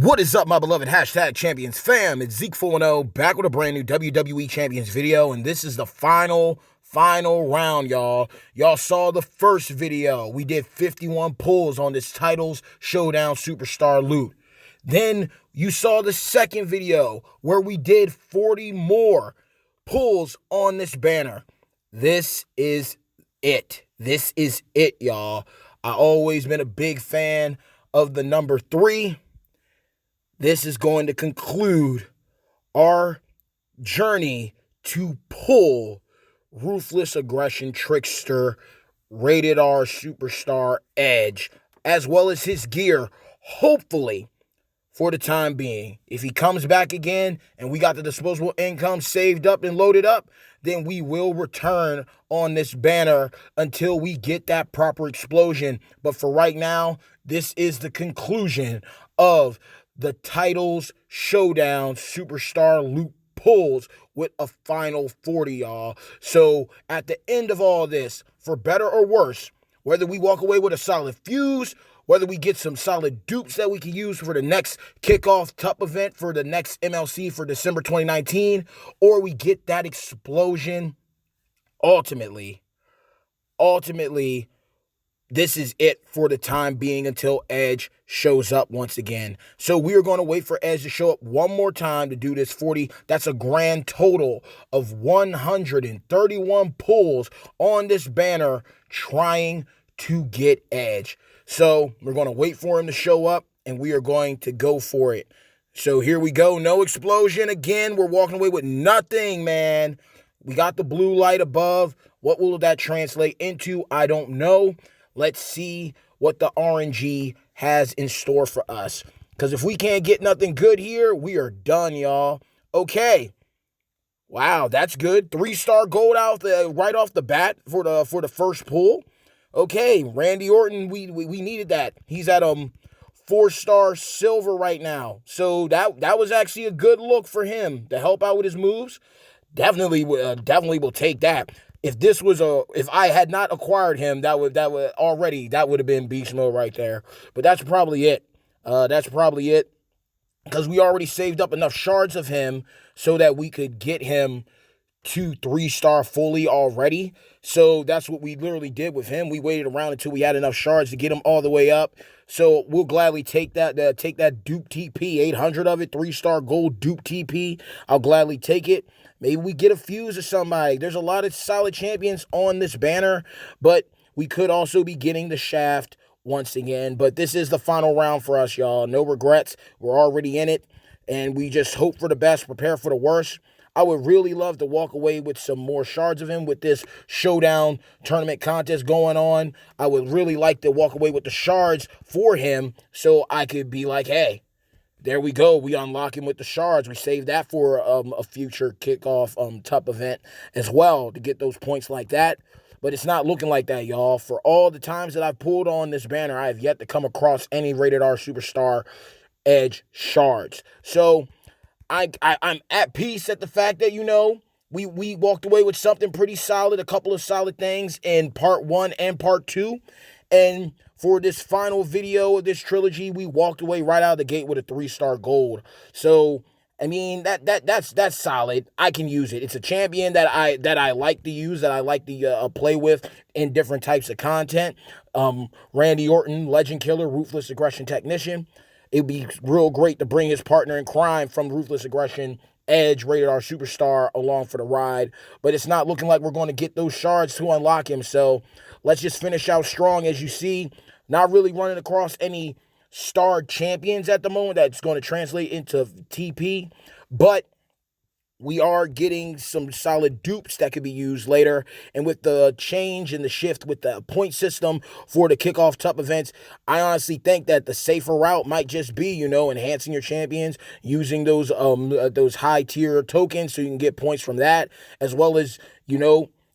What is up, my beloved hashtag champions fam? It's Z.E.K.E back with a brand new WWE Champions video, and this is the final round, y'all. Y'all saw the first video. We did 51 pulls on this titles Showdown Superstar loot. Then you saw the second video where we did 40 more pulls on this banner. This is it. This is it, y'all. I always been a big fan of the number 3. This is going to conclude our journey to pull Ruthless Aggression Trickster Rated R Superstar Edge, as well as his gear, hopefully, for the time being. If he comes back again and we got the disposable income saved up and loaded up, then we will return on this banner until we get that proper explosion. But for right now, this is the conclusion of the titles Showdown Superstar loot pulls with a final 40, y'all. So at the end of all this, for better or worse, whether we walk away with a solid fuse, whether we get some solid dupes that we can use for the next kickoff TUP event for the next MLC for December 2019, or we get that explosion, ultimately, this is it for the time being until Edge shows up once again. So we are going to wait for Edge to show up one more time to do this 40. That's a grand total of 131 pulls on this banner trying to get Edge. So we're going to wait for him to show up, and we are going to go for it. So here we go. No explosion again. We're walking away with nothing, man. We got the blue light above. What will that translate into? I don't know. Let's see what the RNG has in store for us. Because if we can't get nothing good here, we are done, y'all. Okay. Wow, that's good. 3-star gold out right off the bat for the first pull. Okay, Randy Orton, we needed that. He's at 4-star silver right now. So that was actually a good look for him to help out with his moves. Definitely will take that. If I had not acquired him, that would have been beast mode right there. But that's probably it. Because we already saved up enough shards of him so that we could get him to 3-star fully already. So that's what we literally did with him. We waited around until we had enough shards to get him all the way up. So we'll gladly take that dupe TP, 800 of it, 3-star gold dupe TP. I'll gladly take it. Maybe we get a fuse or somebody. There's a lot of solid champions on this banner, but we could also be getting the shaft once again. But this is the final round for us, y'all. No regrets. We're already in it, and we just hope for the best, prepare for the worst. I would really love to walk away with some more shards of him with this Showdown tournament contest going on. I would really like to walk away with the shards for him so I could be like, hey, there we go. We unlock him with the shards. We save that for a future kickoff TUP event as well to get those points like that. But it's not looking like that, y'all. For all the times that I've pulled on this banner, I have yet to come across any Rated R Superstar Edge shards. So I'm at peace at the fact that, we walked away with something pretty solid, a couple of solid things in part 1 and part 2. And for this final video of this trilogy, we walked away right out of the gate with a 3-star gold. So, I mean, that's solid. I can use it. It's a champion that I like to use, that I like to play with in different types of content. Randy Orton, Legend Killer, Ruthless Aggression Technician. It'd be real great to bring his partner in crime from Ruthless Aggression, Edge, Rated R Superstar, along for the ride. But it's not looking like we're going to get those shards to unlock him. So let's just finish out strong. As you see, not really running across any starred champions at the moment that's going to translate into TP. But we are getting some solid dupes that could be used later. And with the change and the shift with the point system for the kickoff TUP events, I honestly think that the safer route might just be, enhancing your champions, using those high tier tokens so you can get points from that, as well as,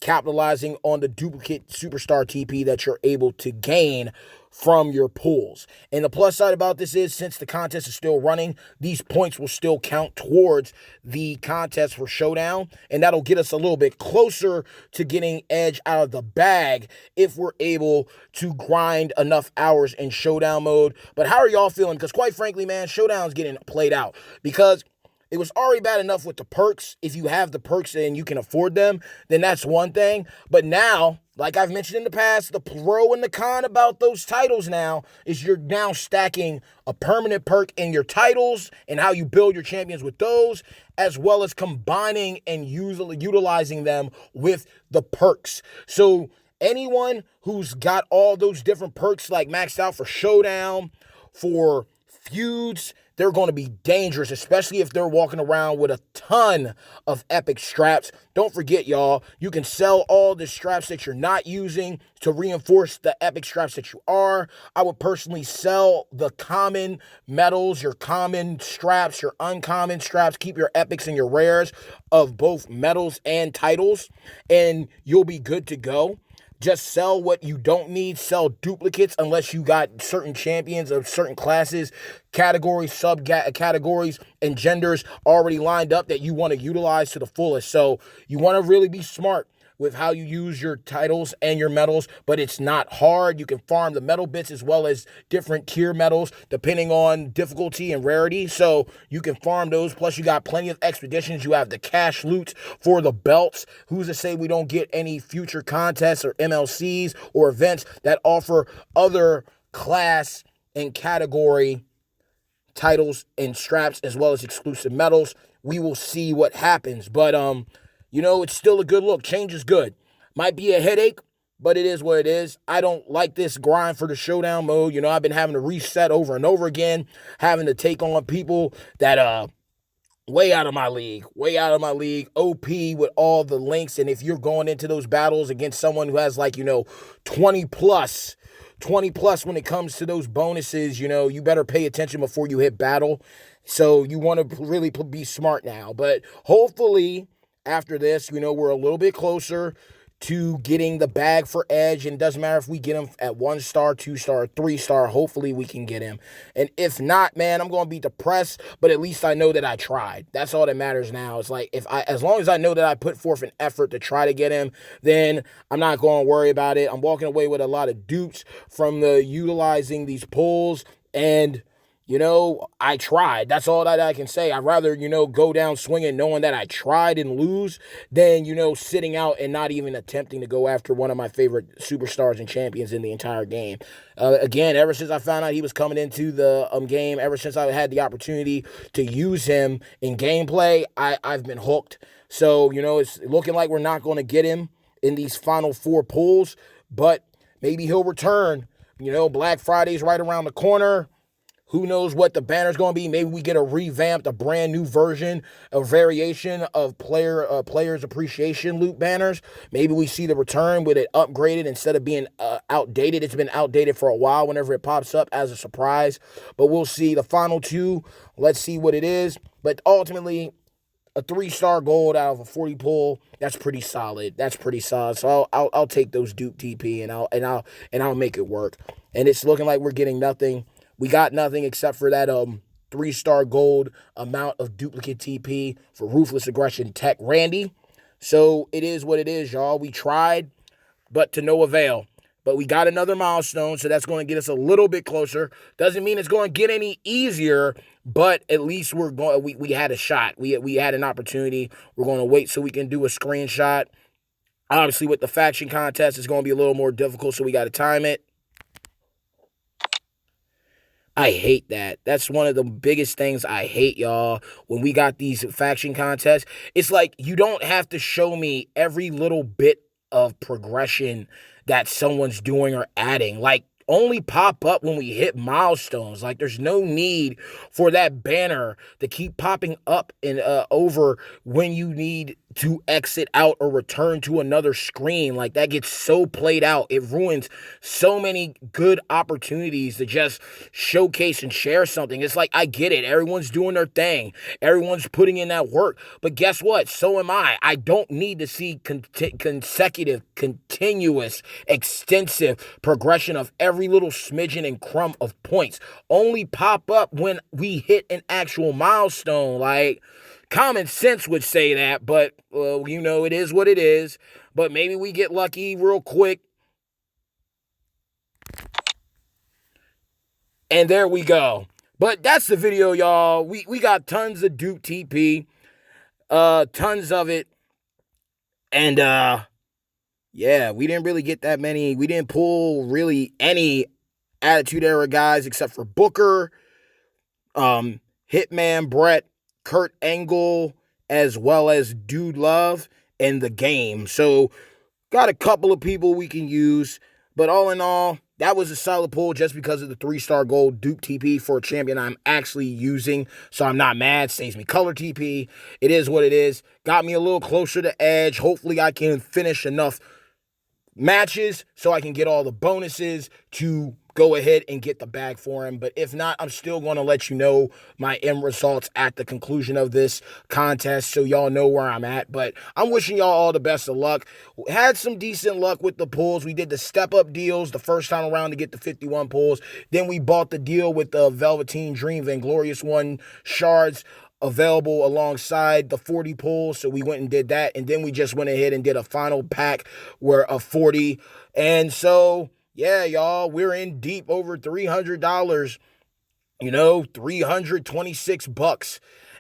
capitalizing on the duplicate superstar TP that you're able to gain from your pools. And the plus side about this is, since the contest is still running, these points will still count towards the contest for Showdown, and that'll get us a little bit closer to getting Edge out of the bag if we're able to grind enough hours in Showdown mode. But how are y'all feeling? Because quite frankly, man, Showdown's getting played out, because it was already bad enough with the perks. If you have the perks and you can afford them, then that's one thing. But now, like I've mentioned in the past, the pro and the con about those titles now is you're now stacking a permanent perk in your titles and how you build your champions with those, as well as combining and utilizing them with the perks. So anyone who's got all those different perks like maxed out for Showdown, for feuds, they're going to be dangerous, especially if they're walking around with a ton of epic straps. Don't forget, y'all, you can sell all the straps that you're not using to reinforce the epic straps that you are. I would personally sell the common medals, your common straps, your uncommon straps. Keep your epics and your rares of both medals and titles, and you'll be good to go. Just sell what you don't need. Sell duplicates unless you got certain champions of certain classes, categories, subcategories, and genders already lined up that you want to utilize to the fullest. So you want to really be smart with how you use your titles and your medals, but it's not hard. You can farm the medal bits as well as different tier medals depending on difficulty and rarity. So you can farm those. Plus you got plenty of expeditions. You have the cash loot for the belts. Who's to say we don't get any future contests or MLCs or events that offer other class and category titles and straps as well as exclusive medals? We will see what happens. But it's still a good look. Change is good. Might be a headache, but it is what it is. I don't like this grind for the Showdown mode. I've been having to reset over and over again, having to take on people that way out of my league, OP with all the links. And if you're going into those battles against someone who has 20 plus when it comes to those bonuses, you better pay attention before you hit battle. So you want to really be smart now. But hopefully after this, we're a little bit closer to getting the bag for Edge, and it doesn't matter if we get him at 1-star, 2-star, 3-star. Hopefully we can get him. And if not, man, I'm going to be depressed, but at least I know that I tried. That's all that matters now. It's like, as long as I know that I put forth an effort to try to get him, then I'm not going to worry about it. I'm walking away with a lot of dupes from the utilizing these pulls, and I tried. That's all that I can say. I'd rather, go down swinging knowing that I tried and lose than, sitting out and not even attempting to go after one of my favorite superstars and champions in the entire game. Again, ever since I found out he was coming into the game, ever since I had the opportunity to use him in gameplay, I've been hooked. So, it's looking like we're not going to get him in these final 4 pulls, but maybe he'll return. Black Friday's right around the corner. Who knows what the banner's going to be? Maybe we get a brand new version, a variation of players appreciation loot banners. Maybe we see the return with it upgraded instead of being outdated. It's been outdated for a while whenever it pops up as a surprise. But we'll see the final 2. Let's see what it is. But ultimately, a 3-star gold out of a 40 pull, that's pretty solid. So I'll take those dupe TP and I'll make it work. And it's looking like we're getting nothing. We got nothing except for that 3-star gold amount of duplicate TP for Ruthless Aggression Tech Randy. So it is what it is, y'all. We tried, but to no avail. But we got another milestone, so that's going to get us a little bit closer. Doesn't mean it's going to get any easier, but at least we had a shot. We had an opportunity. We're going to wait so we can do a screenshot. Obviously, with the faction contest, it's going to be a little more difficult, so we got to time it. I hate that. That's one of the biggest things I hate, y'all. When we got these faction contests, it's like you don't have to show me every little bit of progression that someone's doing or adding. Like only pop up when we hit milestones. Like, there's no need for that banner to keep popping up and over when you need to exit out or return to another screen. Like, that gets so played out. It ruins so many good opportunities to just showcase and share something. It's like, I get it. Everyone's doing their thing. Everyone's putting in that work. But guess what? So am I. I don't need to see consecutive, continuous, extensive progression of every little smidgen and crumb of points. Only pop up when we hit an actual milestone. Like, common sense would say that, but, it is what it is. But maybe we get lucky real quick. And there we go. But that's the video, y'all. We got tons of dupe TP. Tons of it. And, yeah, we didn't really get that many. We didn't pull really any Attitude Era guys except for Booker, Hitman Brett, Kurt Angle, as well as Dude Love and The Game. So, got a couple of people we can use. But all in all, that was a solid pull just because of the 3-star gold dupe TP for a champion I'm actually using. So I'm not mad. Saves me color TP. It is what it is. Got me a little closer to Edge. Hopefully I can finish enough matches so I can get all the bonuses to go ahead and get the bag for him. But if not, I'm still going to let you know my end results at the conclusion of this contest so y'all know where I'm at. But I'm wishing y'all all the best of luck. Had some decent luck with the pulls. We did the step-up deals the first time around to get the 51 pulls. Then we bought the deal with the Velveteen Dream Vainglorious One shards available alongside the 40 pulls, so we went and did that, and then we just went ahead and did a final pack where of 40, and so, yeah, y'all, we're in deep over $300, 326 bucks,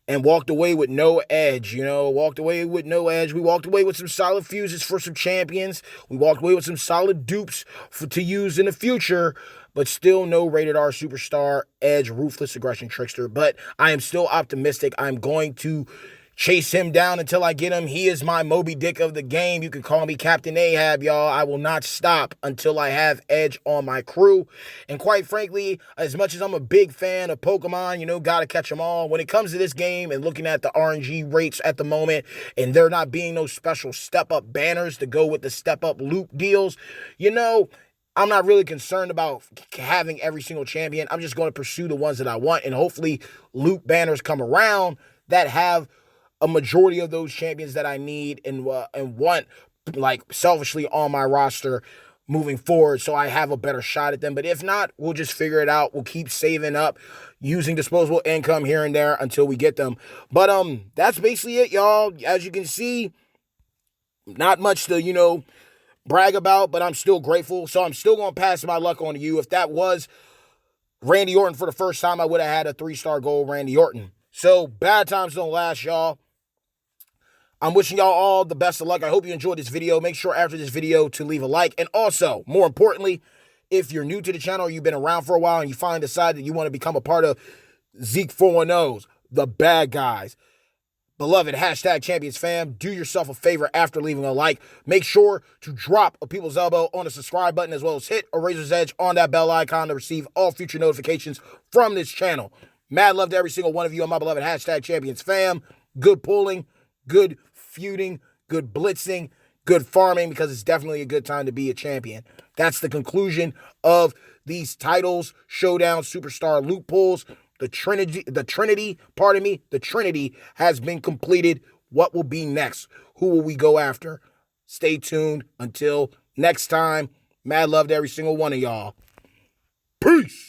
and walked away with no edge, We walked away with some solid fuses for some champions. We walked away with some solid dupes to use in the future, but still no rated R superstar, Edge, Ruthless Aggression, Trickster. But I am still optimistic. I'm going to chase him down until I get him. He is my Moby Dick of the game. You can call me Captain Ahab, y'all. I will not stop until I have Edge on my crew. And quite frankly, as much as I'm a big fan of Pokemon, gotta catch them all. When it comes to this game and looking at the RNG rates at the moment, and there not being no special step-up banners to go with the step-up loop deals, I'm not really concerned about having every single champion. I'm just going to pursue the ones that I want, and hopefully loop banners come around that have a majority of those champions that I need and want, like, selfishly on my roster moving forward, so I have a better shot at them. But if not, we'll just figure it out. We'll keep saving up, using disposable income here and there until we get them. But that's basically it, y'all. As you can see, not much to, brag about, but I'm still grateful. So I'm still going to pass my luck on to you. If that was Randy Orton for the first time, I would have had a 3-star gold Randy Orton. So bad times don't last, y'all. I'm wishing y'all all the best of luck. I hope you enjoyed this video. Make sure after this video to leave a like. And also, more importantly, if you're new to the channel or you've been around for a while and you finally decide that you want to become a part of Zeke 410's, the bad guys, beloved #champions fam, do yourself a favor after leaving a like. Make sure to drop a people's elbow on the subscribe button, as well as hit a razor's edge on that bell icon to receive all future notifications from this channel. Mad love to every single one of you on my beloved #champions fam. Good pulling, good feuding, good blitzing, good farming, because it's definitely a good time to be a champion. That's the conclusion of these titles, Showdown, Superstar, loop pulls. The Trinity has been completed. What will be next? Who will we go after? Stay tuned. Until next time, mad love to every single one of y'all. Peace.